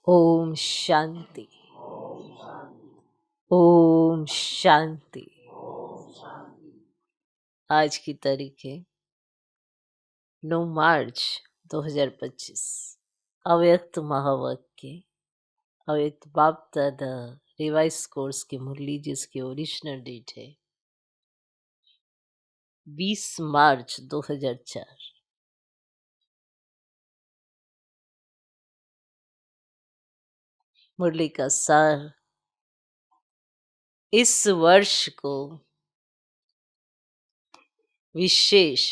ओम शांति। ओम शांति। आज की तारीख है 9 मार्च 2025। अव्यक्त महावाक्य अव्यक्त बाप दादा रिवाइज कोर्स की मुरली जिसकी ओरिजिनल डेट है 20 मार्च 2004। मुरली का सार, इस वर्ष को विशेष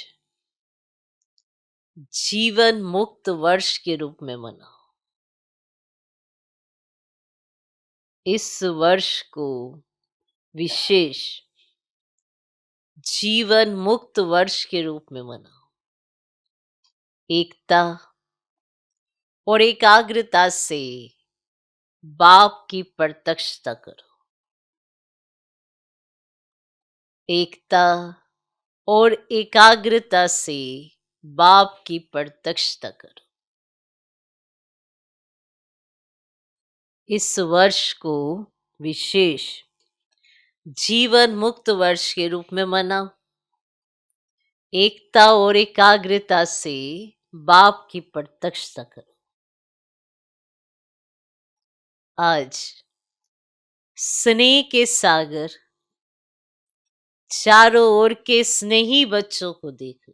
जीवन मुक्त वर्ष के रूप में मनाओ। इस वर्ष को विशेष जीवन मुक्त वर्ष के रूप में मनाओ। एकता और एकाग्रता से बाप की प्रत्यक्षता करो। एकता और एकाग्रता से बाप की प्रत्यक्षता करो। इस वर्ष को विशेष जीवन मुक्त वर्ष के रूप में मनाओ। एकता और एकाग्रता से बाप की प्रत्यक्षता करो। आज स्नेह के सागर चारों ओर के स्नेही बच्चों को देखो।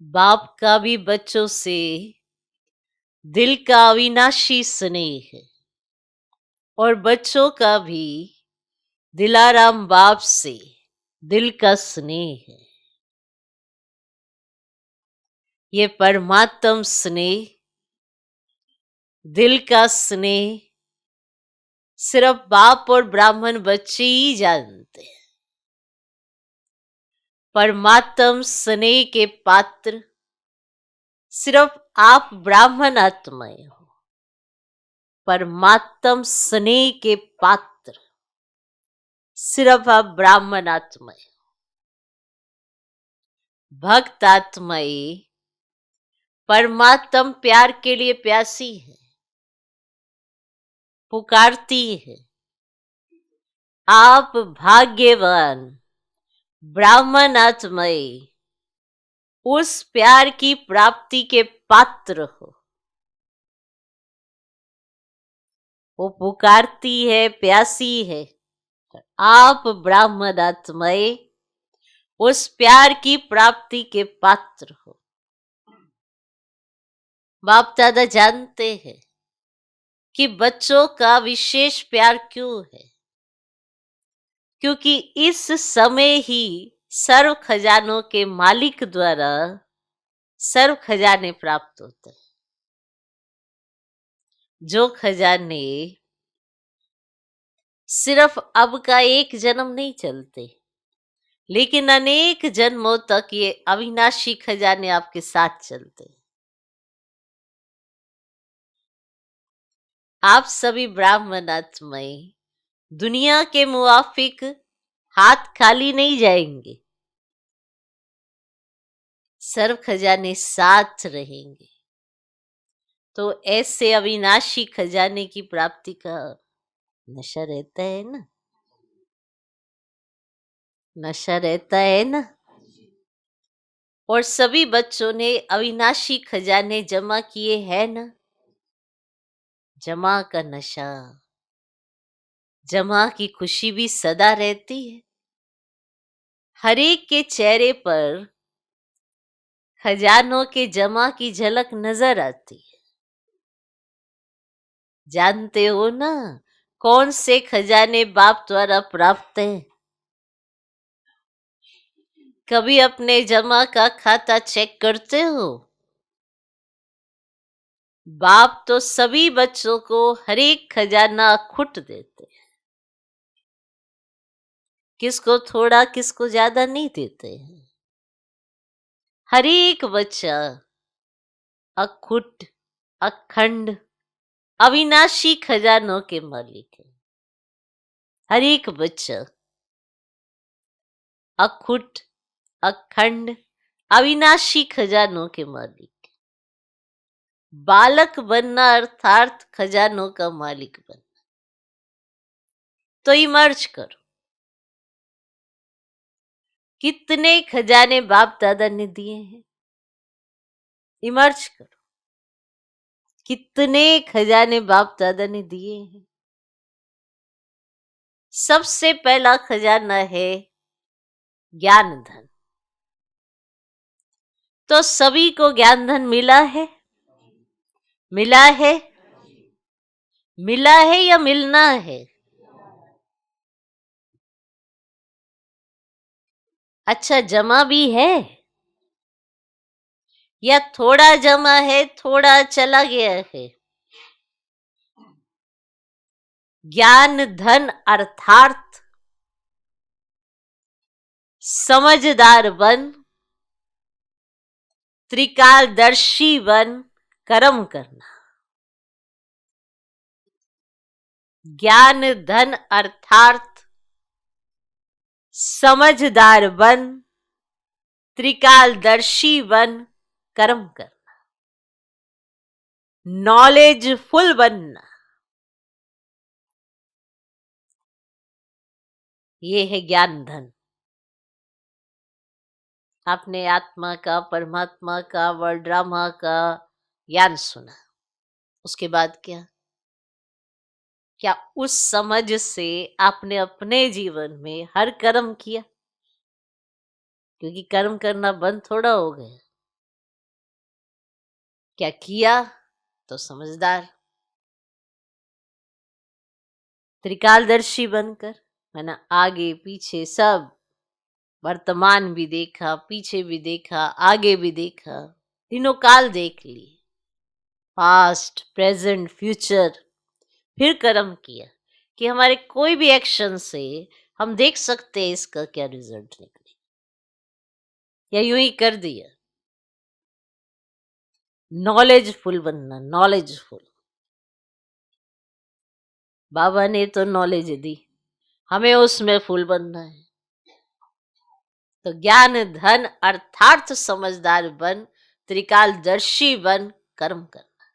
बाप का भी बच्चों से दिल का अविनाशी स्नेह है और बच्चों का भी दिलाराम बाप से दिल का स्नेह है। ये परमात्म स्नेह, दिल का स्नेह सिर्फ बाप और ब्राह्मण बच्चे ही जानते हैं। परमात्म स्नेह के पात्र सिर्फ आप ब्राह्मण आत्माएं हो। परमात्म स्नेह के पात्र सिर्फ आप ब्राह्मण आत्माएं हो। भक्त आत्माएं परमात्म प्यार के लिए प्यासी है, पुकारती है। आप भाग्यवान ब्राह्मण आत्माएं उस प्यार की प्राप्ति के पात्र हो। वो पुकारती है, प्यासी है। आप ब्राह्मण आत्माएं उस प्यार की प्राप्ति के पात्र हो। बाप दादा जानते हैं कि बच्चों का विशेष प्यार क्यों है, क्योंकि इस समय ही सर्व खजानों के मालिक द्वारा सर्व खजाने प्राप्त होते हैं। जो खजाने सिर्फ अब का एक जन्म नहीं चलते, लेकिन अनेक जन्मों तक ये अविनाशी खजाने आपके साथ चलते हैं। आप सभी ब्राह्मण आत्माएं दुनिया के मुआफिक हाथ खाली नहीं जाएंगे। सर्व खजाने साथ रहेंगे। तो ऐसे अविनाशी खजाने की प्राप्ति का नशा रहता है ना, नशा रहता है ना। और सभी बच्चों ने अविनाशी खजाने जमा किए हैं ना। जमा का नशा, जमा की खुशी भी सदा रहती है। हर एक के चेहरे पर खजानों के जमा की झलक नजर आती है। जानते हो ना कौन से खजाने बाप द्वारा प्राप्त हैं? कभी अपने जमा का खाता चेक करते हो? बाप तो सभी बच्चों को हर एक खजाना खुट देते हैं। किसको थोड़ा किसको ज्यादा नहीं देते हैं। हर एक बच्चा अखुट, अखंड, अविनाशी खजानों के मालिक है। हर एक बच्चा अखुट, अखंड, अविनाशी खजानों के मालिक। बालक बनना अर्थात खजानों का मालिक बनना। तो इमर्ज करो, कितने खजाने बाप दादा ने दिए हैं। इमर्ज करो, कितने खजाने बाप दादा ने दिए हैं। सबसे पहला खजाना है ज्ञान धन। तो सभी को ज्ञान धन मिला है? मिला है? मिला है या मिलना है? अच्छा, जमा भी है या थोड़ा जमा है, थोड़ा चला गया है? ज्ञान धन अर्थात समझदार बन, त्रिकालदर्शी बन, कर्म करना। ज्ञान धन अर्थात समझदार बन, त्रिकालदर्शी बन, कर्म करना। नॉलेजफुल बनना, ये है ज्ञान धन। आपने आत्मा का, परमात्मा का, वर्ल्ड्रामा का ज्ञान सुना, उसके बाद क्या? क्या उस समझ से आपने अपने जीवन में हर कर्म किया? क्योंकि कर्म करना बंद थोड़ा हो गया। क्या किया? तो समझदार, त्रिकालदर्शी बनकर, मैंने आगे पीछे सब, वर्तमान भी देखा, पीछे भी देखा, आगे भी देखा, तीनों काल देख लिए, पास्ट, प्रेजेंट, फ्यूचर। फिर कर्म किया कि हमारे कोई भी एक्शन से हम देख सकते हैं इसका क्या रिजल्ट निकले, या यूं ही कर दिया। नॉलेजफुल बनना, नॉलेजफुल। बाबा ने तो नॉलेज दी, हमें उसमें फुल बनना है। तो ज्ञान धन अर्थात समझदार बन, त्रिकालदर्शी बन, कर्म करना।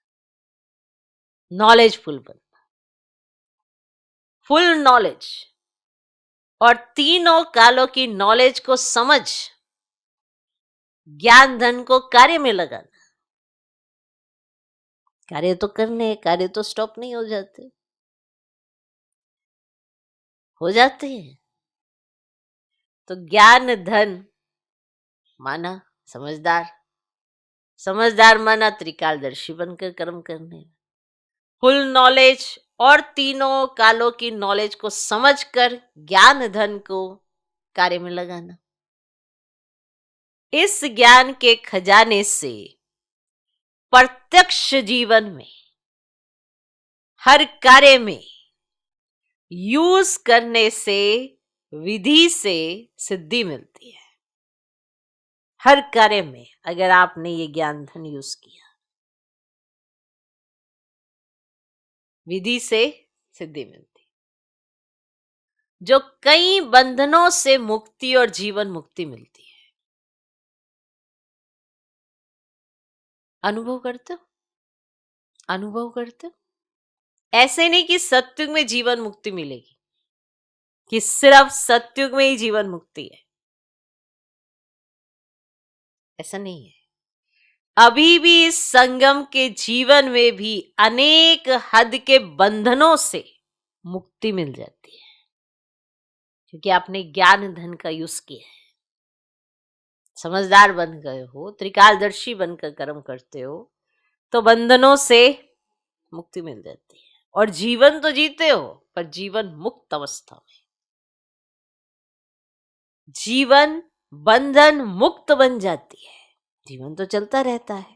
नॉलेजफुल बनना, फुल नॉलेज, और तीनों कालों की नॉलेज को समझ, ज्ञान धन को कार्य में लगाना। कार्य तो करने, कार्य तो स्टॉप नहीं हो जाते, हो जाते हैं। तो ज्ञान धन माना समझदार, समझदार माना त्रिकालदर्शी बनकर कर्म करने, फुल नॉलेज और तीनों कालों की नॉलेज को समझकर ज्ञान धन को कार्य में लगाना। इस ज्ञान के खजाने से प्रत्यक्ष जीवन में हर कार्य में यूज करने से विधि से सिद्धि मिलती है। हर कार्य में अगर आपने ये ज्ञान धन यूज किया, विधि से सिद्धि मिलती, जो कई बंधनों से मुक्ति और जीवन मुक्ति मिलती है। अनुभव करते हो? अनुभव करते हो? ऐसे नहीं कि सत्युग में जीवन मुक्ति मिलेगी, कि सिर्फ सत्युग में ही जीवन मुक्ति है, ऐसा नहीं है। अभी भी इस संगम के जीवन में भी अनेक हद के बंधनों से मुक्ति मिल जाती है, क्योंकि आपने ज्ञान धन का यूज किया है। समझदार बन गए हो, त्रिकालदर्शी बनकर कर्म करते हो, तो बंधनों से मुक्ति मिल जाती है, और जीवन तो जीते हो, पर जीवन मुक्त अवस्था में। जीवन बंधन मुक्त बन जाती है। जीवन तो चलता रहता है,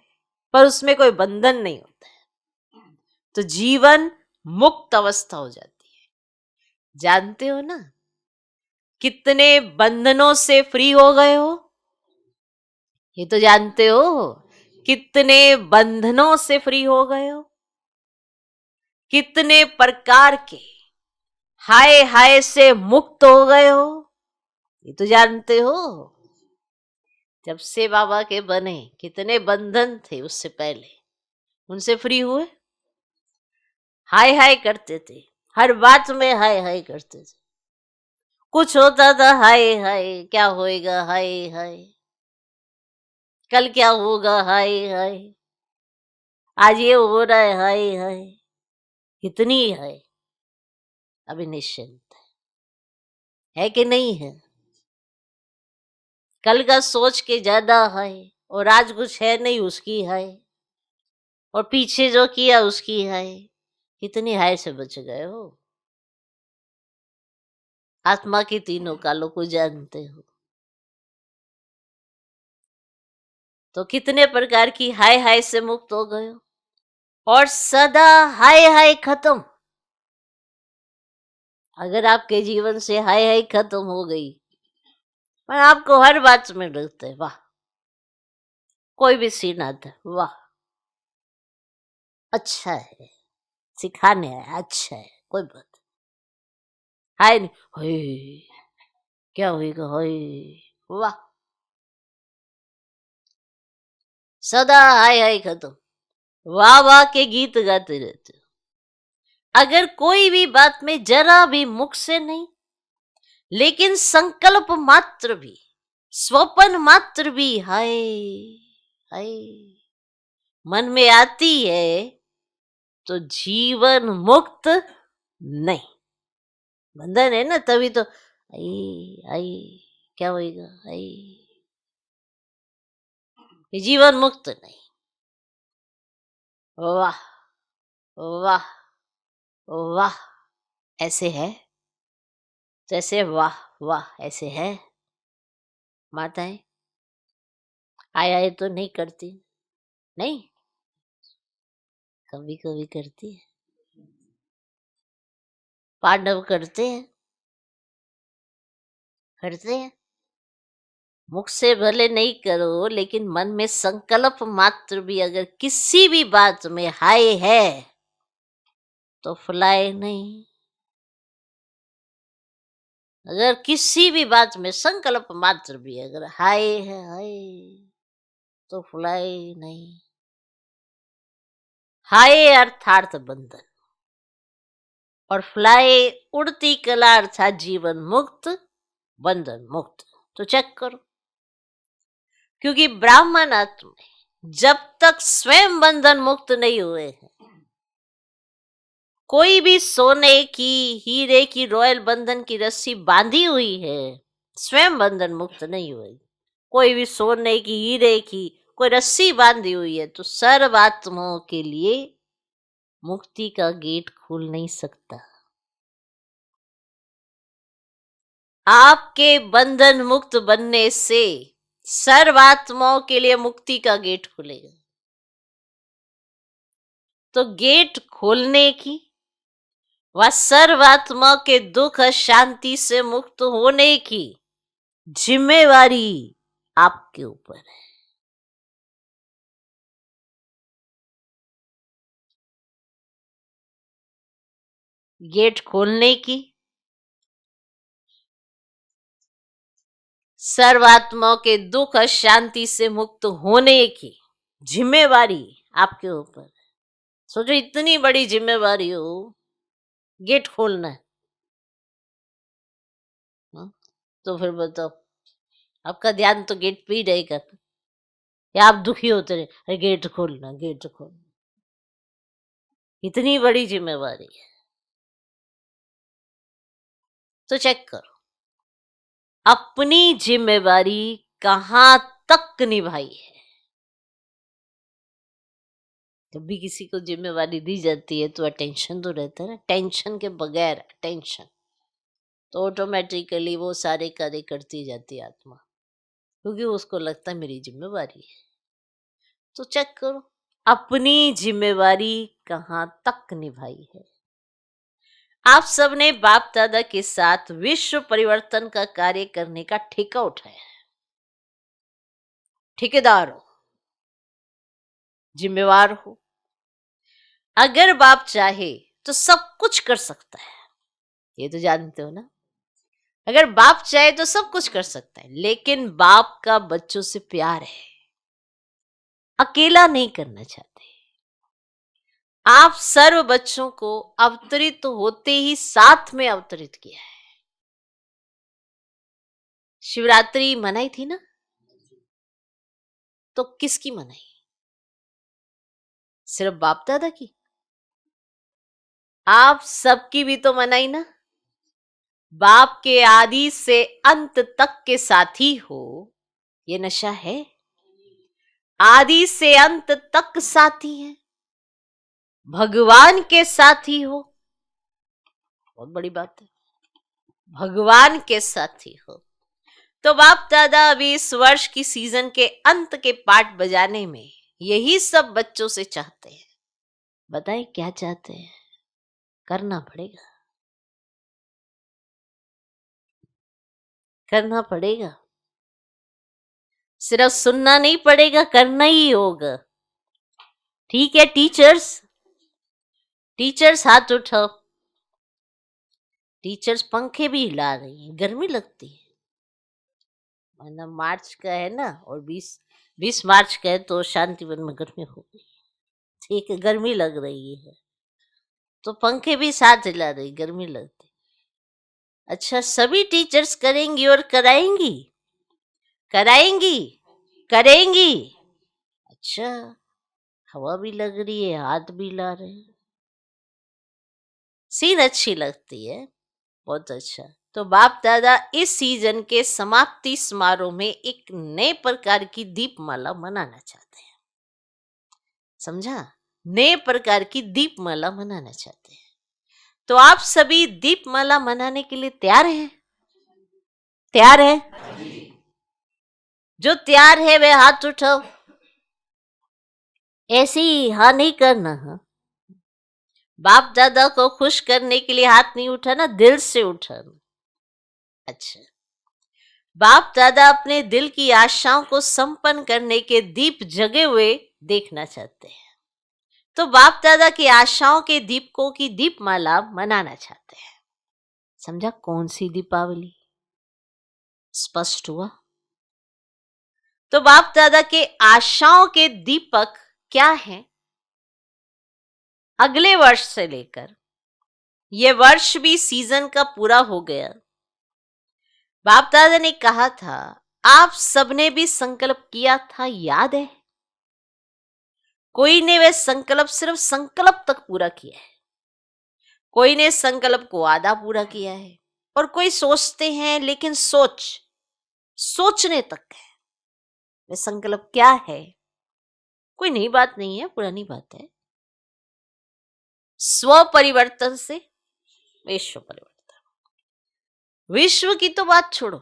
पर उसमें कोई बंधन नहीं होता है, तो जीवन मुक्त अवस्था हो जाती है। जानते हो ना कितने बंधनों से फ्री हो गए हो? ये तो जानते हो कितने बंधनों से फ्री हो गए हो? कितने प्रकार के हाय हाय से मुक्त हो गए हो? ये तो जानते हो। जब से बाबा के बने कितने बंधन थे उससे पहले, उनसे फ्री हुए? हाय हाय करते थे, हर बात में हाय हाय करते थे। कुछ होता था हाय हाय, क्या होएगा हाय हाय, कल क्या होगा हाय हाय, आज ये हो रहा है हाय हाय। कितनी है अभी निश्चिंत है कि नहीं है? कल का सोच के ज्यादा है, और आज कुछ है नहीं उसकी है, और पीछे जो किया उसकी है। कितनी हाय से बच गए हो? आत्मा की तीनों कालों को जानते हो तो कितने प्रकार की हाय हाय से मुक्त हो गए हो। और सदा हाय हाय खत्म। अगर आपके जीवन से हाय हाय खत्म हो गई, पर आपको हर बात में लगता है वाह, कोई भी सीन आता है वाह अच्छा है, सिखाने आया अच्छा है, कोई बात हाय नहीं, हाय क्या होएगा हाय, वाह, सदा हाय हाय खत्म। वाह वाह के गीत गाते रहते हो। अगर कोई भी बात में जरा भी मुख से नहीं, लेकिन संकल्प मात्र भी, स्वपन मात्र भी हाय हाय मन में आती है, तो जीवन मुक्त नहीं। बंधन है ना, तभी तो आई आई क्या होएगा आई, ये जीवन मुक्त नहीं। वाह वाह वाह ऐसे है, जैसे वाह वाह ऐसे है। माताएं आय आय तो नहीं करती, नहीं, कभी कभी करती है। पांडव करते हैं, करते हैं। मुख से भले नहीं करो, लेकिन मन में संकल्प मात्र भी अगर किसी भी बात में हाय है, तो फुलाए नहीं। अगर किसी भी बात में संकल्प मात्र भी अगर हाय है हाय, तो फुलाए नहीं। हाय अर्थात बंधन, और फ्लाए उड़ती कला अर्थात जीवन मुक्त, बंधन मुक्त। तो चेक करो, क्योंकि ब्राह्मण आत्मा जब तक स्वयं बंधन मुक्त नहीं हुए हैं, कोई भी सोने की हीरे की रॉयल बंधन की रस्सी बांधी हुई है, स्वयं बंधन मुक्त नहीं हुई। कोई भी सोने की हीरे की कोई रस्सी बांधी हुई है, तो सर्व आत्माओं के लिए मुक्ति का गेट खुल नहीं सकता। आपके बंधन मुक्त बनने से सर्वात्माओं के लिए मुक्ति का गेट खुलेगा। तो गेट खोलने की व सर्वात्मा के दुख शांति से मुक्त होने की जिम्मेवारी आपके ऊपर है। गेट खोलने की, सर्वात्माओं के दुख शांति से मुक्त होने की जिम्मेवारी आपके ऊपर है। सोचो इतनी बड़ी जिम्मेवारी हो, गेट खोलना है। तो फिर बताओ, आपका ध्यान तो गेट पे ही रहेगा, या आप दुखी होते रहे अरे गेट खोलना गेट खोलना। इतनी बड़ी जिम्मेवारी है, तो चेक करो अपनी जिम्मेवारी कहां तक निभाई है। जब भी किसी को जिम्मेवारी दी जाती है तो अटेंशन तो रहता है ना, टेंशन के बगैर अटेंशन, तो ऑटोमेटिकली वो सारे कार्य करती जाती है आत्मा, क्योंकि उसको लगता है मेरी जिम्मेवारी है। तो चेक करो अपनी जिम्मेवारी कहां तक निभाई है। आप सबने बाप दादा के साथ विश्व परिवर्तन का कार्य करने का ठेका उठाया है। ठेकेदार हो, जिम्मेवार हो। अगर बाप चाहे तो सब कुछ कर सकता है, ये तो जानते हो ना। अगर बाप चाहे तो सब कुछ कर सकता है, लेकिन बाप का बच्चों से प्यार है, अकेला नहीं करना चाहते। आप सर्व बच्चों को अवतरित होते ही साथ में अवतरित किया है। शिवरात्रि मनाई थी ना, तो किसकी मनाई? सिर्फ बाप दादा की? आप सबकी भी तो मनाई ना। बाप के आदि से अंत तक के साथी हो, ये नशा है? आदि से अंत तक साथी है, भगवान के साथी हो, बहुत बड़ी बात है। भगवान के साथी हो तो बाप दादा अभी इस वर्ष की सीजन के अंत के पाठ बजाने में यही सब बच्चों से चाहते हैं। बताएं क्या चाहते हैं? करना पड़ेगा, करना पड़ेगा। सिर्फ सुनना नहीं पड़ेगा, करना ही होगा। ठीक है टीचर्स? टीचर्स हाथ उठाओ। टीचर्स पंखे भी हिला रही हैं, गर्मी लगती है। मतलब मार्च का है ना, और 20 मार्च का है, तो शांतिवन में गर्मी होगी। ठीक है, गर्मी लग रही है तो पंखे भी साथ हिला रही, गर्मी लगती। अच्छा, सभी टीचर्स करेंगी और कराएंगी? कराएंगी, करेंगी। अच्छा, हवा भी लग रही है, हाथ भी ला रहे हैं, सीन अच्छी लगती है, बहुत अच्छा। तो बाप दादा इस सीजन के समाप्ति समारोह में एक नए प्रकार की दीपमाला मनाना चाहते हैं। समझा? नए प्रकार की दीपमाला मनाना चाहते हैं। तो आप सभी दीपमाला मनाने के लिए तैयार हैं? तैयार है? जो तैयार है वे हाथ उठाओ। ऐसे ही हाँ नहीं करना। हाँ, बाप दादा को खुश करने के लिए हाथ नहीं उठाना, दिल से उठाना। अच्छा, बाप दादा अपने दिल की आशाओं को संपन्न करने के दीप जगे हुए देखना चाहते हैं। तो बाप दादा की आशाओं के दीपकों की दीपमाला मनाना चाहते हैं। समझा? कौन सी दीपावली? स्पष्ट हुआ? तो बाप दादा के आशाओं के दीपक क्या हैं? अगले वर्ष से लेकर ये वर्ष भी सीजन का पूरा हो गया। बाप दादा ने कहा था, आप सबने भी संकल्प किया था, याद है? कोई ने वह संकल्प सिर्फ संकल्प तक पूरा किया है, कोई ने संकल्प को आधा पूरा किया है, और कोई सोचते हैं लेकिन सोचने तक है। वह संकल्प क्या है? कोई नई बात नहीं है, पुरानी बात है। स्व परिवर्तन से विश्व परिवर्तन। विश्व की तो बात छोड़ो,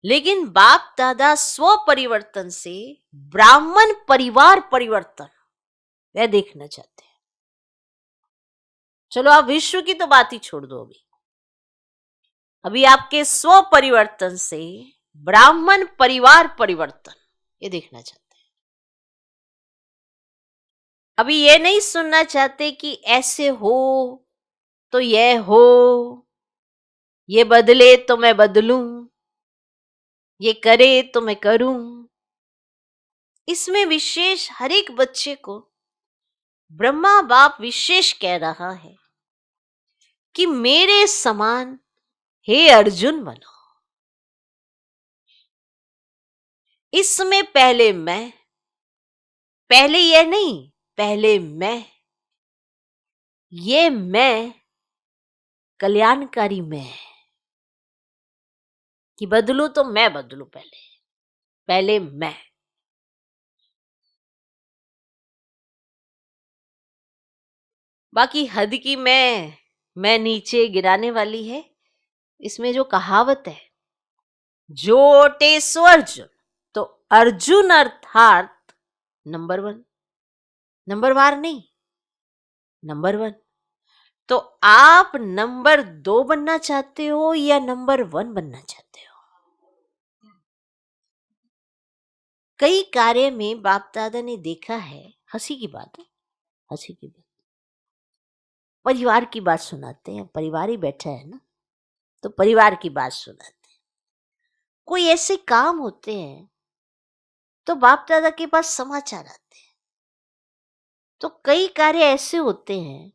लेकिन बाप दादा स्व परिवर्तन से ब्राह्मण परिवार परिवर्तन वह देखना चाहते हैं। चलो, आप विश्व की तो बात ही छोड़ दो। अभी आपके स्व परिवर्तन से ब्राह्मण परिवार परिवर्तन ये देखना चाहते हैं। अभी ये नहीं सुनना चाहते कि ऐसे हो तो यह हो, ये बदले तो मैं बदलूं, ये करे तो मैं करूं। इसमें विशेष हर एक बच्चे को ब्रह्मा बाप विशेष कह रहा है कि मेरे समान हे अर्जुन बनो। इसमें पहले मैं, पहले ये नहीं, पहले मैं, ये मैं कल्याणकारी मैं, कि बदलू तो मैं बदलू, पहले मैं। बाकी हद की मैं नीचे गिराने वाली है। इसमें जो कहावत है, जोटे सो अर्जुन, तो अर्जुन अर्थात नंबर 1, नंबर वार नहीं, नंबर 1। तो आप नंबर 2 बनना चाहते हो या नंबर 1 बनना चाहते हो? कई कार्य में बाप दादा ने देखा है, हंसी की बात है, हंसी की बात, परिवार की बात सुनाते हैं, परिवार ही बैठा है ना, तो परिवार की बात सुनाते हैं। कोई ऐसे काम होते हैं तो बाप दादा के पास समाचार आते हैं, तो कई कार्य ऐसे होते हैं,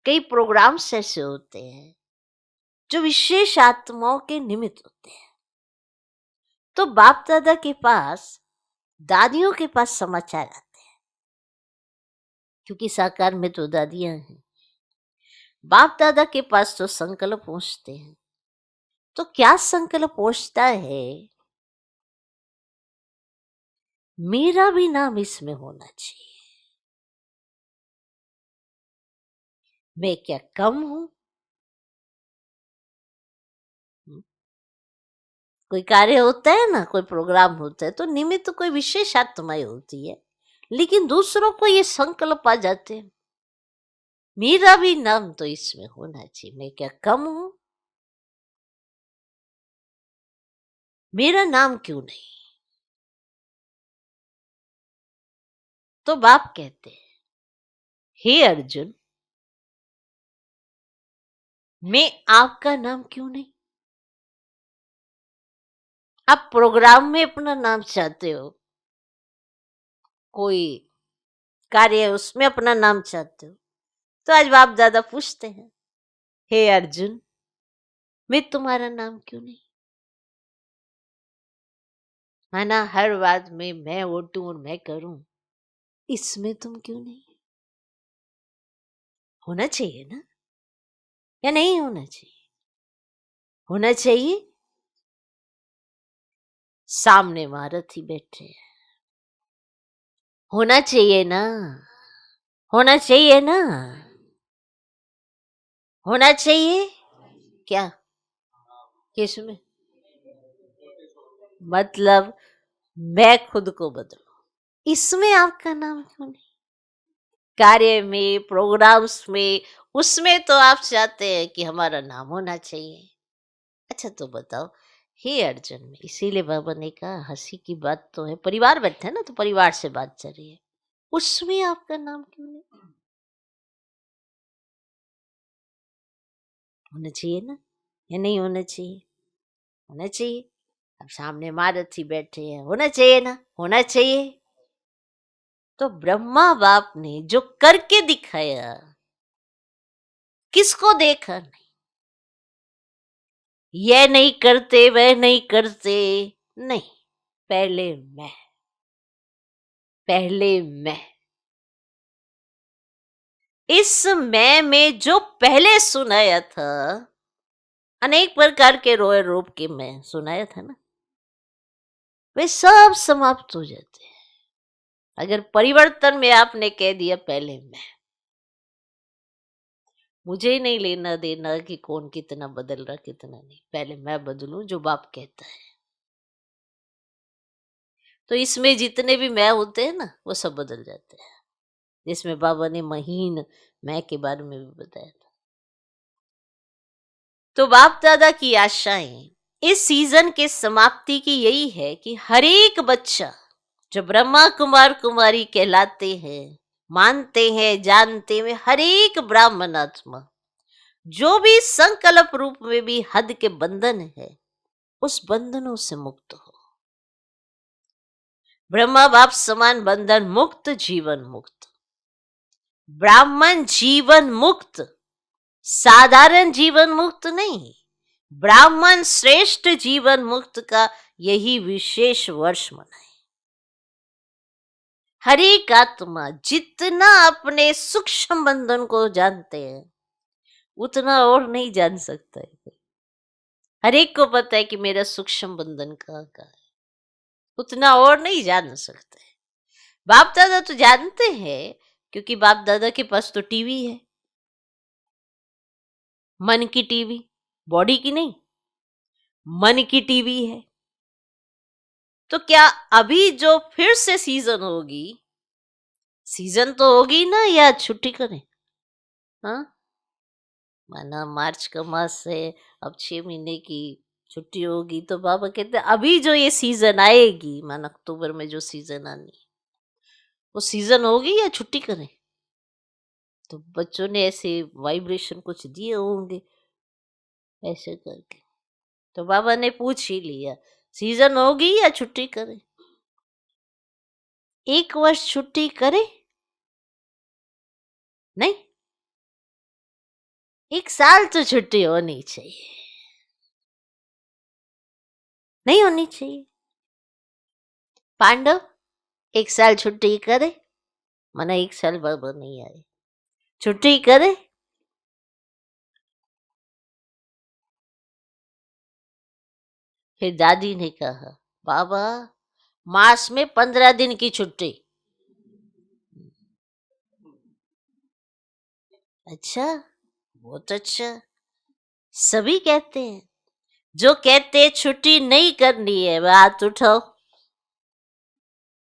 कई प्रोग्राम्स ऐसे होते हैं जो विशेष आत्माओं के निमित्त होते हैं। तो बाप दादा के पास, दादियों के पास समाचार आते हैं, क्योंकि साकार में तो दादियां हैं। बाप दादा के पास तो संकल्प पहुंचते हैं। तो क्या संकल्प पहुंचता है? मेरा भी नाम इसमें होना चाहिए। मैं क्या कम हूं? कोई कार्य होता है ना, कोई प्रोग्राम होता है, तो निमित्त तो कोई विशेष आत्माएं होती है, लेकिन दूसरों को ये संकल्प आ जाते हैं, मेरा भी नाम तो इसमें होना चाहिए। मैं क्या कम हूं? मेरा नाम क्यों नहीं? तो बाप कहते हैं, हे अर्जुन, मैं आपका नाम क्यों नहीं? आप प्रोग्राम में अपना नाम चाहते हो, कोई कार्य है उसमें अपना नाम चाहते हो, तो आज बाप दादा पूछते हैं, हे अर्जुन, मैं तुम्हारा नाम क्यों नहीं? माना हर बात में मैं ओटूं और मैं करूं, इसमें तुम क्यों नहीं? होना चाहिए ना, या नहीं होना चाहिए? होना चाहिए। सामने महारथी बैठे हैं, होना चाहिए ना, होना चाहिए ना, होना चाहिए। क्या? किसमें? मतलब मैं खुद को बदलूं, इसमें आपका नाम क्यों नहीं? कार्य में, प्रोग्राम्स में, उसमें तो आप चाहते हैं कि हमारा नाम होना चाहिए। अच्छा तो बताओ, हे अर्जुन में, इसीलिए बाबा ने कहा हंसी की बात तो है, परिवार बैठे है ना, तो परिवार से बात चल रही है, उसमें आपका नाम क्यों नहीं? होना चाहिए ना, या नहीं होना चाहिए? होना चाहिए। अब सामने महारथी बैठे हैं, होना चाहिए ना, होना चाहिए। तो ब्रह्मा बाप ने जो करके दिखाया, किसको देखा? नहीं, यह नहीं करते, वह नहीं करते, नहीं, पहले मैं, पहले मैं। इस मैं में जो पहले सुनाया था, अनेक प्रकार के रोए रूप के मैं सुनाया था ना, वे सब समाप्त हो जाते हैं अगर परिवर्तन में आपने कह दिया पहले मैं। मुझे ही नहीं लेना देना कि कौन कितना बदल रहा कितना नहीं, पहले मैं बदलूं जो बाप कहता है। तो इसमें जितने भी मैं होते हैं ना, वो सब बदल जाते हैं, जिसमें बाबा ने महीन मैं के बारे में भी बताया था। तो बाप दादा की आशाएं इस सीजन के समाप्ति की यही है कि हर एक बच्चा जो ब्रह्मा कुमार कुमारी कहलाते हैं, मानते हैं, जानते हैं, हर एक ब्राह्मण आत्मा जो भी संकल्प रूप में भी हद के बंधन है, उस बंधनों से मुक्त हो। ब्रह्मा बाप समान बंधन मुक्त, जीवन मुक्त, ब्राह्मण जीवन मुक्त, साधारण जीवन मुक्त नहीं, ब्राह्मण श्रेष्ठ जीवन मुक्त का यही विशेष वर्ष मनाए। हर एक आत्मा जितना अपने सूक्ष्म बंधन को जानते हैं, उतना और नहीं जान सकता है। हर एक को पता है कि मेरा सूक्ष्म बंधन कहाँ का है, उतना और नहीं जान सकते। बाप दादा तो जानते हैं, क्योंकि बाप दादा के पास तो टीवी है, मन की टीवी, बॉडी की नहीं, मन की टीवी है। तो क्या अभी जो फिर से सीजन होगी, सीजन तो होगी ना, या छुट्टी करें? हाँ, माना मार्च का मास है, अब 6 महीने की छुट्टी होगी, तो बाबा कहते हैं अभी जो ये सीजन आएगी, माना अक्टूबर में जो सीजन आनी, वो सीजन होगी या छुट्टी करें? तो बच्चों ने ऐसे वाइब्रेशन कुछ दिए होंगे ऐसे करके, तो बाबा ने पूछ ही लिया सीजन होगी या छुट्टी करें? 1 वर्ष छुट्टी करें नहीं, 1 साल तो छुट्टी होनी चाहिए, नहीं होनी चाहिए। पांडव 1 साल छुट्टी करे, मना 1 साल बराबर नहीं आए, छुट्टी करे। फिर दादी ने कहा, बाबा मास में 15 दिन की छुट्टी। अच्छा, बहुत अच्छा। सभी कहते हैं, जो कहते हैं छुट्टी नहीं करनी है वह हाथ उठाओ।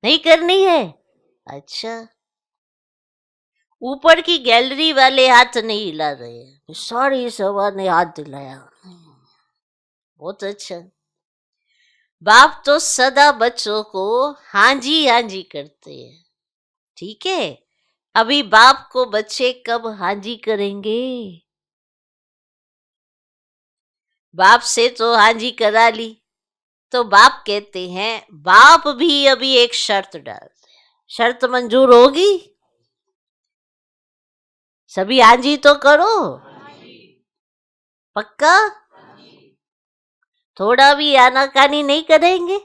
नहीं करनी है? अच्छा, ऊपर की गैलरी वाले हाथ नहीं हिला रहे हैं, सारी सभा ने हाथ हिलाया। बहुत अच्छा। बाप तो सदा बच्चों को हांजी हांजी करते हैं, ठीक है। अभी बाप को बच्चे कब हांजी करेंगे? बाप से तो हांजी करा ली, तो बाप कहते हैं, बाप भी अभी एक शर्त डालते हैं, शर्त मंजूर होगी? सभी हांजी तो करो, पक्का? थोड़ा भी आनाकानी नहीं करेंगे?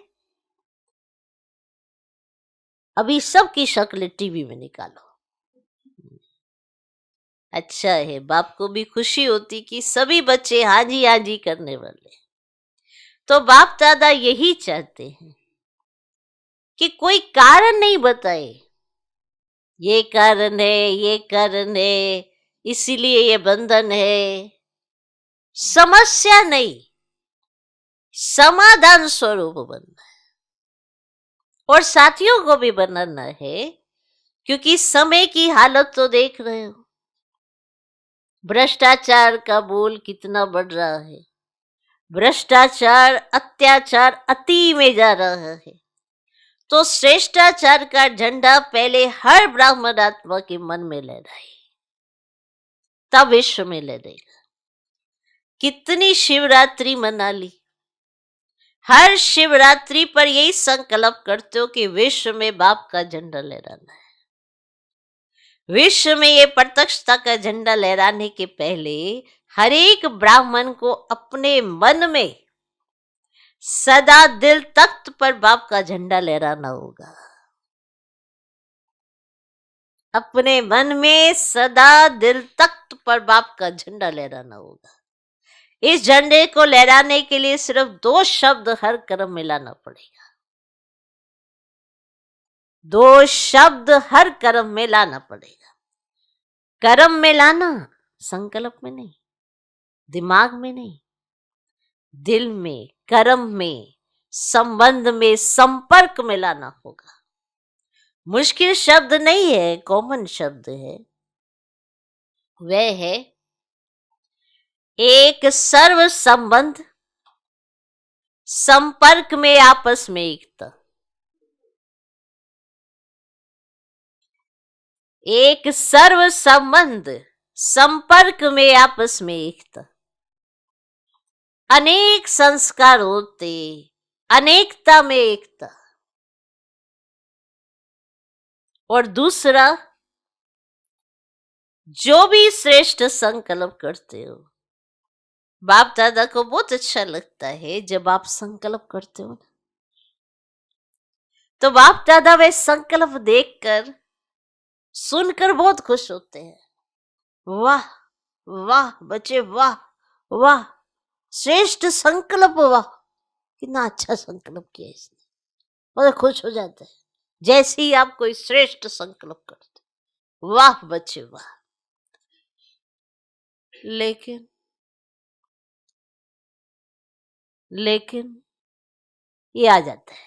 अभी सबकी शक्ल टीवी में निकालो। अच्छा है, बाप को भी खुशी होती कि सभी बच्चे हाजी हाजी करने वाले। तो बाप दादा यही चाहते हैं कि कोई कारण नहीं बताए, ये कारण है, ये कारण है, इसीलिए ये बंधन है। समस्या नहीं, समाधान स्वरूप बनना है। और साथियों को भी बनाना है, क्योंकि समय की हालत तो देख रहे हो, भ्रष्टाचार का बोल कितना बढ़ रहा है। भ्रष्टाचार, अत्याचार अति में जा रहा है। तो श्रेष्ठाचार का झंडा पहले हर ब्राह्मण आत्मा के मन में लहराए, तब विश्व में लहरेगा। कितनी शिवरात्रि मना ली, हर शिवरात्रि पर यही संकल्प करते हो कि विश्व में बाप का झंडा लहराना है। विश्व में ये प्रत्यक्षता का झंडा लहराने के पहले हर एक ब्राह्मण को अपने मन में सदा दिल तख्त पर बाप का झंडा लहराना होगा। अपने मन में सदा दिल तख्त पर बाप का झंडा लहराना होगा। इस झंडे को लहराने के लिए सिर्फ 2 शब्द हर कर्म में लाना पड़ेगा। 2 शब्द हर कर्म में लाना पड़ेगा। कर्म में लाना, संकल्प में नहीं, दिमाग में नहीं, दिल में, कर्म में, संबंध में, संपर्क में लाना होगा। मुश्किल शब्द नहीं है, कॉमन शब्द है। वह है एक सर्व संबंध, संपर्क में आपस में एकता। एक सर्व संबंध, संपर्क में आपस में एकता। अनेक संस्कार होते, अनेकता में एकता। और दूसरा, जो भी श्रेष्ठ संकल्प करते हो, बाप दादा को बहुत अच्छा लगता है जब आप संकल्प करते हो ना, तो बाप दादा वे संकल्प देखकर, सुनकर बहुत खुश होते हैं। वाह वाह बच्चे, वाह वाह, श्रेष्ठ संकल्प, वाह कितना अच्छा संकल्प किया इसने, और खुश हो जाते हैं जैसे ही आप कोई श्रेष्ठ संकल्प करते। वाह बच्चे वाह। लेकिन लेकिन ये आ जाता है,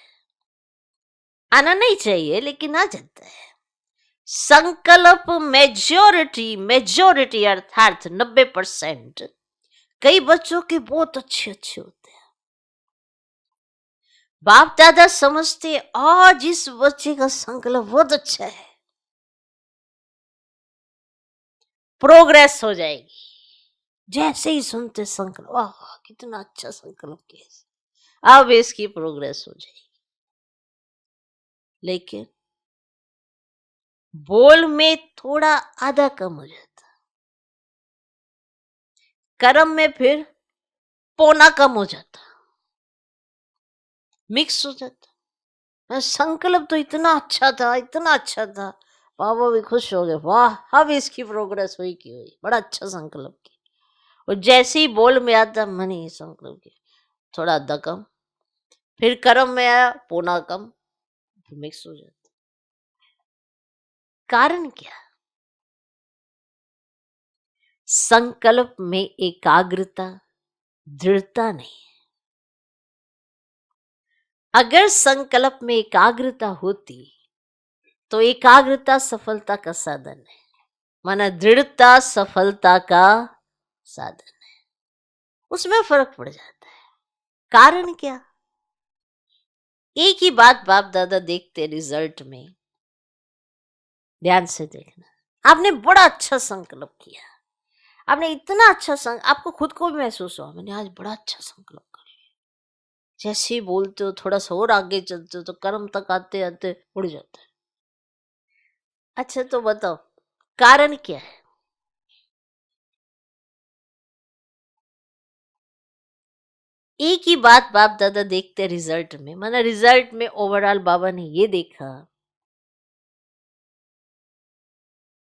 आना नहीं चाहिए लेकिन आ जाता है। संकल्प मेजोरिटी अर्थात 90% कई बच्चों के बहुत अच्छे अच्छे होते हैं। बाप दादा समझते आज इस बच्चे का संकल्प बहुत अच्छा है, प्रोग्रेस हो जाएगी। जैसे ही सुनते संकल्प, वाह कितना अच्छा संकल्प किया, अब इसकी प्रोग्रेस हो जाएगी। लेकिन बोल में थोड़ा आधा कम हो जाता, कर्म में फिर पौना कम हो जाता, मिक्स हो जाता। संकल्प तो इतना अच्छा था, इतना अच्छा था, बाबा भी खुश हो गए, वाह अब इसकी प्रोग्रेस हुई की हुई, बड़ा अच्छा संकल्प किया। और जैसे ही बोल में आता मन ही संकल्प किया, थोड़ा आधा कम, फिर कर्म में आया पौना कम, फिर मिक्स हो जाता। कारण क्या? संकल्प में एकाग्रता, दृढ़ता नहीं। अगर संकल्प में एकाग्रता होती तो एकाग्रता सफलता का साधन है, माना दृढ़ता सफलता का साधन है, उसमें फर्क पड़ जाता है। कारण क्या? एक ही बात बाप दादा देखते रिजल्ट में, ध्यान से देखना। आपने बड़ा अच्छा संकल्प किया, आपने इतना अच्छा आपको खुद को भी महसूस हुआ मैंने आज बड़ा अच्छा संकल्प कर लिया। जैसे ही बोलते हो थोड़ा सा और आगे चलते हो तो कर्म तक आते आते उड़ जाता है। अच्छा तो बताओ कारण क्या है? एक ही बात बाप दादा देखते रिजल्ट में, माना रिजल्ट में ओवरऑल बाबा ने ये देखा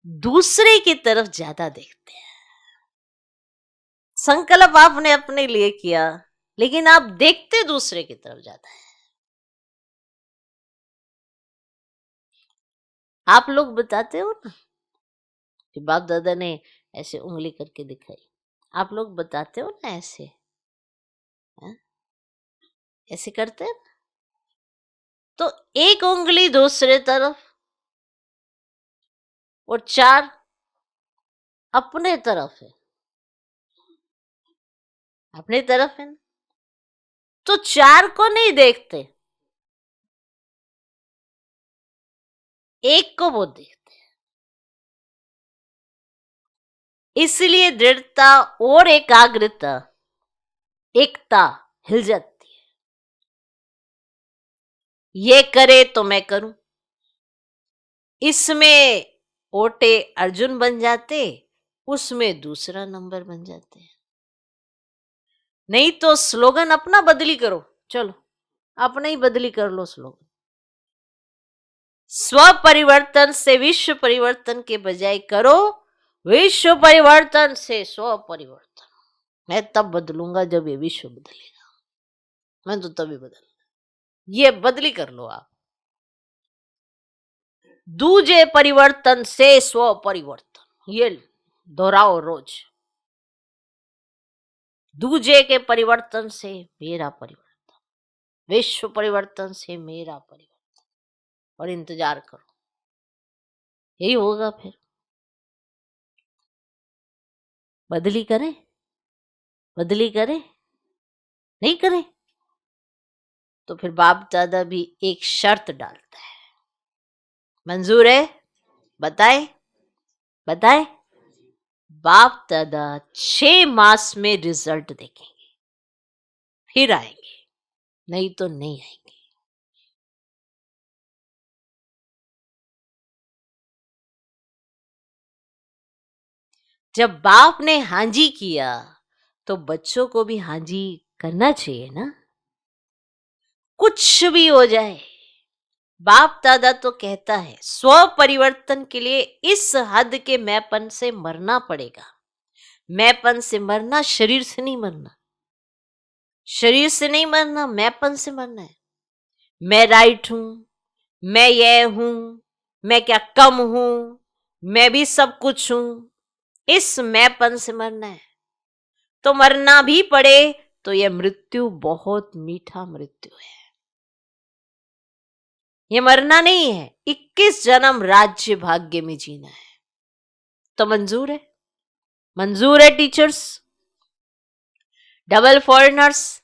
दूसरे की तरफ ज्यादा देखते हैं। संकल्प आपने अपने लिए किया लेकिन आप देखते दूसरे की तरफ ज्यादा है। आप लोग बताते हो ना कि बाप दादा ने ऐसे उंगली करके दिखाई, आप लोग बताते हो ना ऐसे, है? ऐसे करते हैं ना? तो एक उंगली दूसरे तरफ और चार अपने तरफ है, अपने तरफ है ना? तो चार को नहीं देखते, एक को वो देखते हैं। इसलिए दृढ़ता और एकाग्रता, एकता हिल जाती है। ये करे तो मैं करूं, इसमें ओटे अर्जुन बन जाते, उसमें दूसरा नंबर बन जाते हैं। नहीं तो स्लोगन अपना बदली करो, चलो अपना ही बदली कर लो स्लोगन। स्व परिवर्तन से विश्व परिवर्तन के बजाय करो विश्व परिवर्तन से स्व परिवर्तन। मैं तब बदलूंगा जब ये विश्व बदलेगा, मैं तो तभी बदल, ये बदली कर लो आप। दूजे परिवर्तन से स्व परिवर्तन, ये दोहराओ रोज। दूजे के परिवर्तन से मेरा परिवर्तन, विश्व परिवर्तन से मेरा परिवर्तन, और इंतजार करो यही होगा। फिर बदली करें, बदली करें, नहीं करें तो फिर बाप दादा भी एक शर्त डालता है, मंजूर है? बताए बताए। बाप दादा 6 मास में रिजल्ट देखेंगे, फिर आएंगे, नहीं तो नहीं आएंगे। जब बाप ने हांजी किया तो बच्चों को भी हांजी करना चाहिए ना, कुछ भी हो जाए। बाप दादा तो कहता है स्व परिवर्तन के लिए इस हद के मैंपन से मरना पड़ेगा। मैंपन से मरना, शरीर से नहीं मरना, शरीर से नहीं मरना, मैंपन से मरना है। मैं राइट हूं, मैं ये हूं, मैं क्या कम हूं, मैं भी सब कुछ हूं, इस मैंपन से मरना है। तो मरना भी पड़े तो यह मृत्यु बहुत मीठा मृत्यु है, ये मरना नहीं है, 21 जन्म राज्य भाग्य में जीना है। तो मंजूर है? मंजूर है teachers? Double foreigners,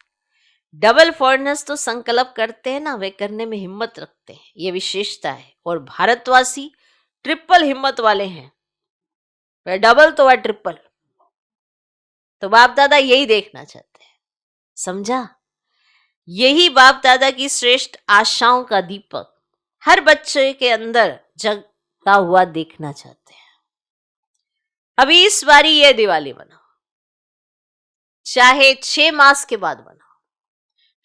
double foreigners तो संकल्प करते हैं ना, वे करने में हिम्मत रखते हैं, ये विशेषता है। और भारतवासी ट्रिपल हिम्मत वाले हैं, वह डबल तो वह ट्रिपल। तो बाप दादा यही देखना चाहते हैं, समझा? यही बाप दादा की श्रेष्ठ आशाओं का दीपक हर बच्चे के अंदर जग हुआ देखना चाहते हैं। अभी इस बारी ये दिवाली मनाओ, चाहे 6 मास के बाद मनाओ।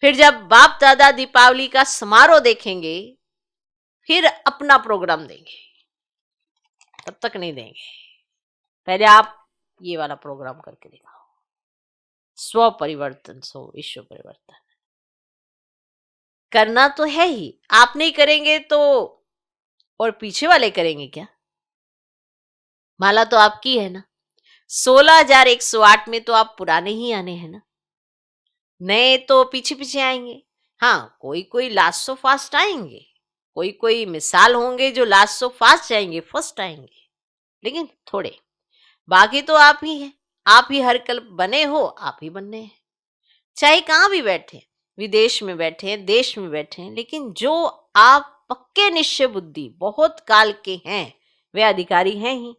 फिर जब बाप दादा दीपावली का समारोह देखेंगे, फिर अपना प्रोग्राम देंगे, तब तक नहीं देंगे। पहले आप ये वाला प्रोग्राम करके दिखाओ। स्व परिवर्तन सो विश्व परिवर्तन करना तो है ही। आप नहीं करेंगे तो और पीछे वाले करेंगे क्या? माला तो आपकी है ना। 16,108 में तो आप पुराने ही आने हैं ना, नए तो पीछे पीछे आएंगे। हाँ, कोई कोई लास्ट सो फास्ट आएंगे, कोई कोई मिसाल होंगे जो लास्ट सो फास्ट जाएंगे, फर्स्ट आएंगे, लेकिन थोड़े। बाकी तो आप ही हैं। आप ही हर कल बने हो, आप ही बनने हैं। चाहे कहाँ भी बैठे, विदेश में बैठे हैं, देश में बैठे हैं, लेकिन जो आप पक्के निश्चय बुद्धि बहुत काल के हैं, वे अधिकारी हैं ही।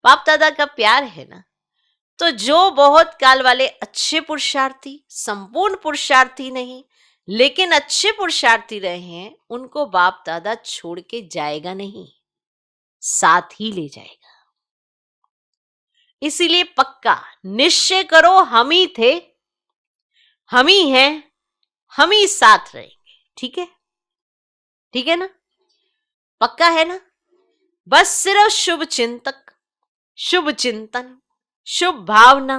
बाप दादा का प्यार है ना। तो जो बहुत काल वाले अच्छे पुरुषार्थी, संपूर्ण पुरुषार्थी नहीं लेकिन अच्छे पुरुषार्थी रहे हैं, उनको बाप दादा छोड़ के जाएगा नहीं, साथ ही ले जाएगा। इसीलिए पक्का निश्चय करो, हम ही थे, हम ही हैं, हम ही साथ रहेंगे। ठीक है? ठीक है ना? पक्का है ना? बस सिर्फ शुभ चिंतक, शुभ चिंतन, शुभ भावना,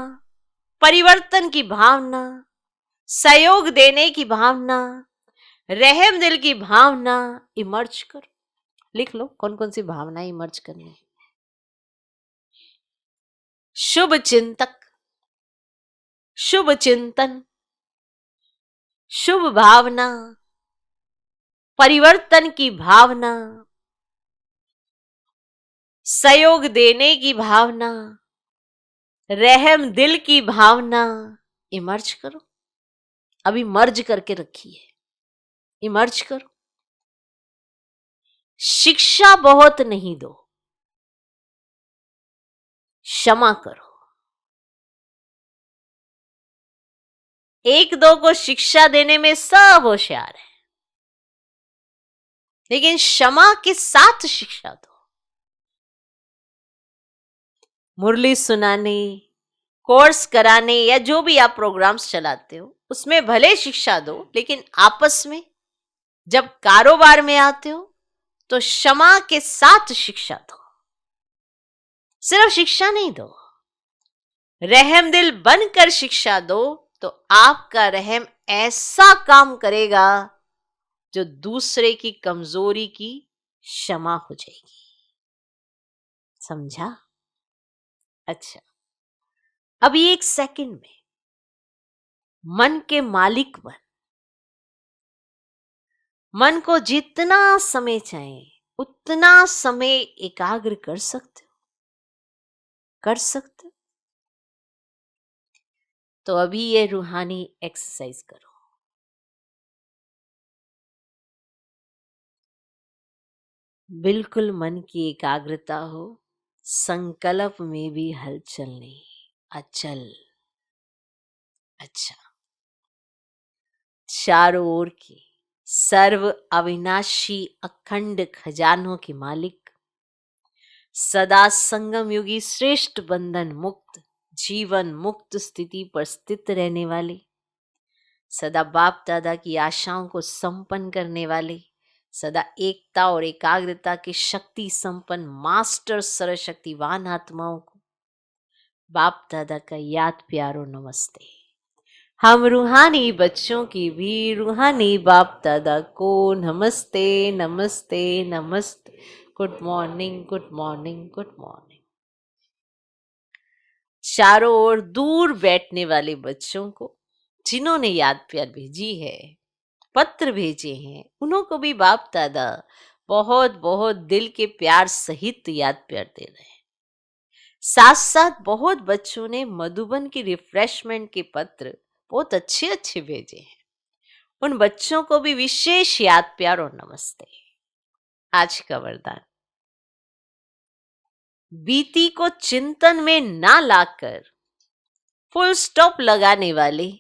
परिवर्तन की भावना, सहयोग देने की भावना, रहम दिल की भावना इमर्ज करो। लिख लो कौन कौन सी भावनाएं इमर्ज करनी है। शुभ चिंतक, शुभ चिंतन, शुभ भावना, परिवर्तन की भावना, सहयोग देने की भावना, रहम दिल की भावना इमर्ज करो। अभी मर्ज करके रखी है, इमर्ज करो। शिक्षा बहुत नहीं दो, क्षमा करो। एक दो को शिक्षा देने में सब होशियार है, लेकिन क्षमा के साथ शिक्षा दो। मुरली सुनाने, कोर्स कराने या जो भी आप प्रोग्राम्स चलाते हो, उसमें भले शिक्षा दो, लेकिन आपस में जब कारोबार में आते हो तो क्षमा के साथ शिक्षा दो। सिर्फ शिक्षा नहीं दो, रहम दिल बनकर शिक्षा दो, तो आपका रहम ऐसा काम करेगा जो दूसरे की कमजोरी की क्षमा हो जाएगी। समझा? अच्छा, अभी एक सेकंड में मन के मालिक बन। मन को जितना समय चाहे उतना समय एकाग्र कर सकते हो, कर सकते हो। तो अभी ये रूहानी एक्सरसाइज करो। बिल्कुल मन की एकाग्रता हो, संकल्प में भी हलचल नहीं, अचल। अच्छा, चारों ओर की सर्व अविनाशी अखंड खजानों के मालिक, सदा संगम युगी श्रेष्ठ बंधन मुक्त, जीवन मुक्त स्थिति पर स्थित रहने वाले, सदा बाप दादा की आशाओं को संपन्न करने वाले, सदा एकता और एकाग्रता की शक्ति संपन्न मास्टर सर्वशक्तिवान आत्माओं को बाप दादा का याद प्यारो नमस्ते। हम रूहानी बच्चों की भी रूहानी बाप दादा को नमस्ते नमस्ते नमस्ते। Good morning, good morning, good morning. चारों ओर दूर बैठने वाले बच्चों को जिन्होंने याद प्यार भेजी है, पत्र भेजे हैं, उन्हों को भी बाप दादा बहुत बहुत दिल के प्यार सहित याद प्यार दे रहे हैं। साथ साथ बहुत बच्चों ने मधुबन की रिफ्रेशमेंट के पत्र बहुत अच्छे अच्छे भेजे हैं। उन बच्चों को भी विशेष याद प्यार और नमस्ते। आज का वरदान, बीती को चिंतन में ना लाकर फुल स्टॉप लगाने वाले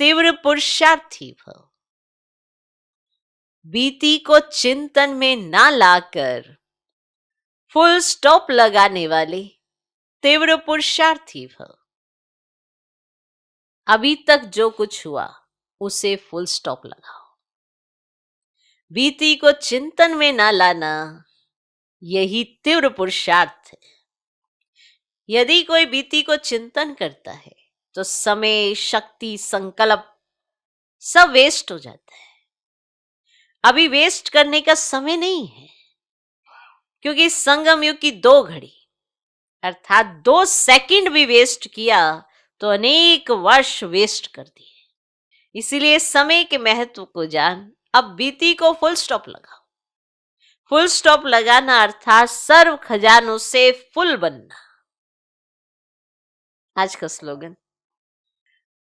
तीव्र पुरुषार्थी भव। बीती को चिंतन में ना लाकर फुल स्टॉप लगाने वाले तीव्र पुरुषार्थी भव। अभी तक जो कुछ हुआ उसे फुल स्टॉप लगाओ। बीती को चिंतन में ना लाना, यही तीव्र पुरुषार्थ है। यदि कोई बीती को चिंतन करता है तो समय, शक्ति, संकल्प सब वेस्ट हो जाता है। अभी वेस्ट करने का समय नहीं है, क्योंकि संगम युग की 2 घड़ी अर्थात 2 सेकंड भी वेस्ट किया तो अनेक वर्ष वेस्ट कर दिए। इसीलिए समय के महत्व को जान, अब बीती को फुल स्टॉप लगाओ। फुल स्टॉप लगाना अर्थात सर्व खजानों से फुल बनना। आज का स्लोगन,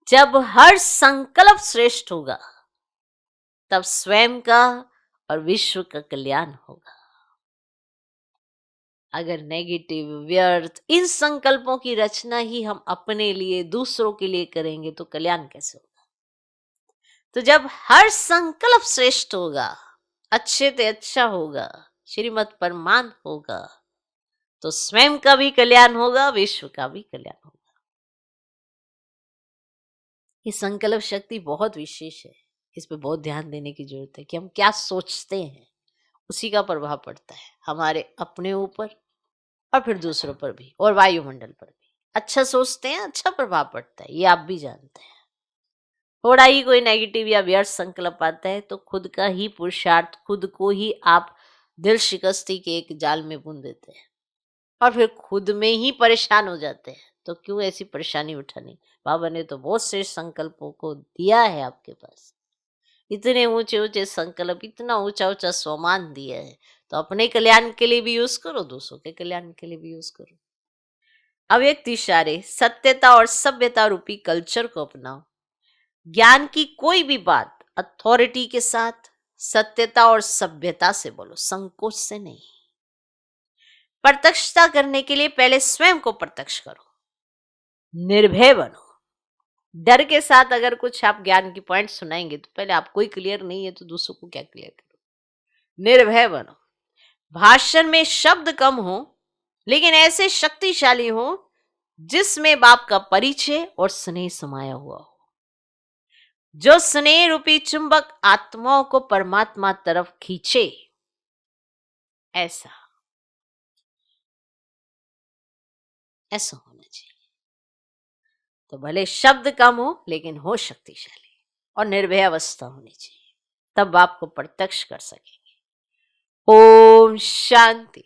जब हर संकल्प श्रेष्ठ होगा तब स्वयं का और विश्व का कल्याण होगा। अगर नेगेटिव, व्यर्थ इन संकल्पों की रचना ही हम अपने लिए, दूसरों के लिए करेंगे तो कल्याण कैसे होगा? तो जब हर संकल्प श्रेष्ठ होगा, अच्छे से अच्छा होगा, श्रीमत परमान होगा, तो स्वयं का भी कल्याण होगा, विश्व का भी कल्याण होगा। ये संकल्प शक्ति बहुत विशेष है। इस पे बहुत ध्यान देने की जरूरत है कि हम क्या सोचते हैं, उसी का प्रभाव पड़ता है हमारे अपने ऊपर और फिर दूसरों पर भी और वायुमंडल पर भी। अच्छा सोचते हैं, अच्छा प्रभाव पड़ता है, ये आप भी जानते हैं। थोड़ा ही कोई नेगेटिव या व्यर्थ संकल्प आता है तो खुद का ही पुरुषार्थ, खुद को ही आप दिल शिकस्ती के एक जाल में बुन देते हैं और फिर खुद में ही परेशान हो जाते हैं। तो क्यों ऐसी परेशानी उठानी? बाबा ने तो बहुत से संकल्पों को दिया है आपके पास, इतने ऊंचे ऊंचे संकल्प, इतना ऊंचा ऊंचा स्वमान दिया है, तो अपने कल्याण के लिए भी यूज करो, दूसरों के कल्याण के लिए भी यूज करो। अव्यक्त इशारे, सत्यता और सभ्यता रूपी कल्चर को अपनाओ। ज्ञान की कोई भी बात अथॉरिटी के साथ, सत्यता और सभ्यता से बोलो, संकोच से नहीं। प्रत्यक्षता करने के लिए पहले स्वयं को प्रत्यक्ष करो, निर्भय बनो। डर के साथ अगर कुछ आप ज्ञान की पॉइंट सुनाएंगे तो पहले आपको ही क्लियर नहीं है तो दूसरों को क्या क्लियर करो। निर्भय बनो। भाषण में शब्द कम हो लेकिन ऐसे शक्तिशाली हो जिसमें बाप का परिचय और स्नेह समाया हुआ हो, जो स्नेह रूपी चुंबक आत्माओं को परमात्मा तरफ खींचे। ऐसा ऐसा होना चाहिए। तो भले शब्द कम हो लेकिन हो शक्तिशाली और निर्भय अवस्था होनी चाहिए, तब आपको प्रत्यक्ष कर सकेंगे। ओम शांति।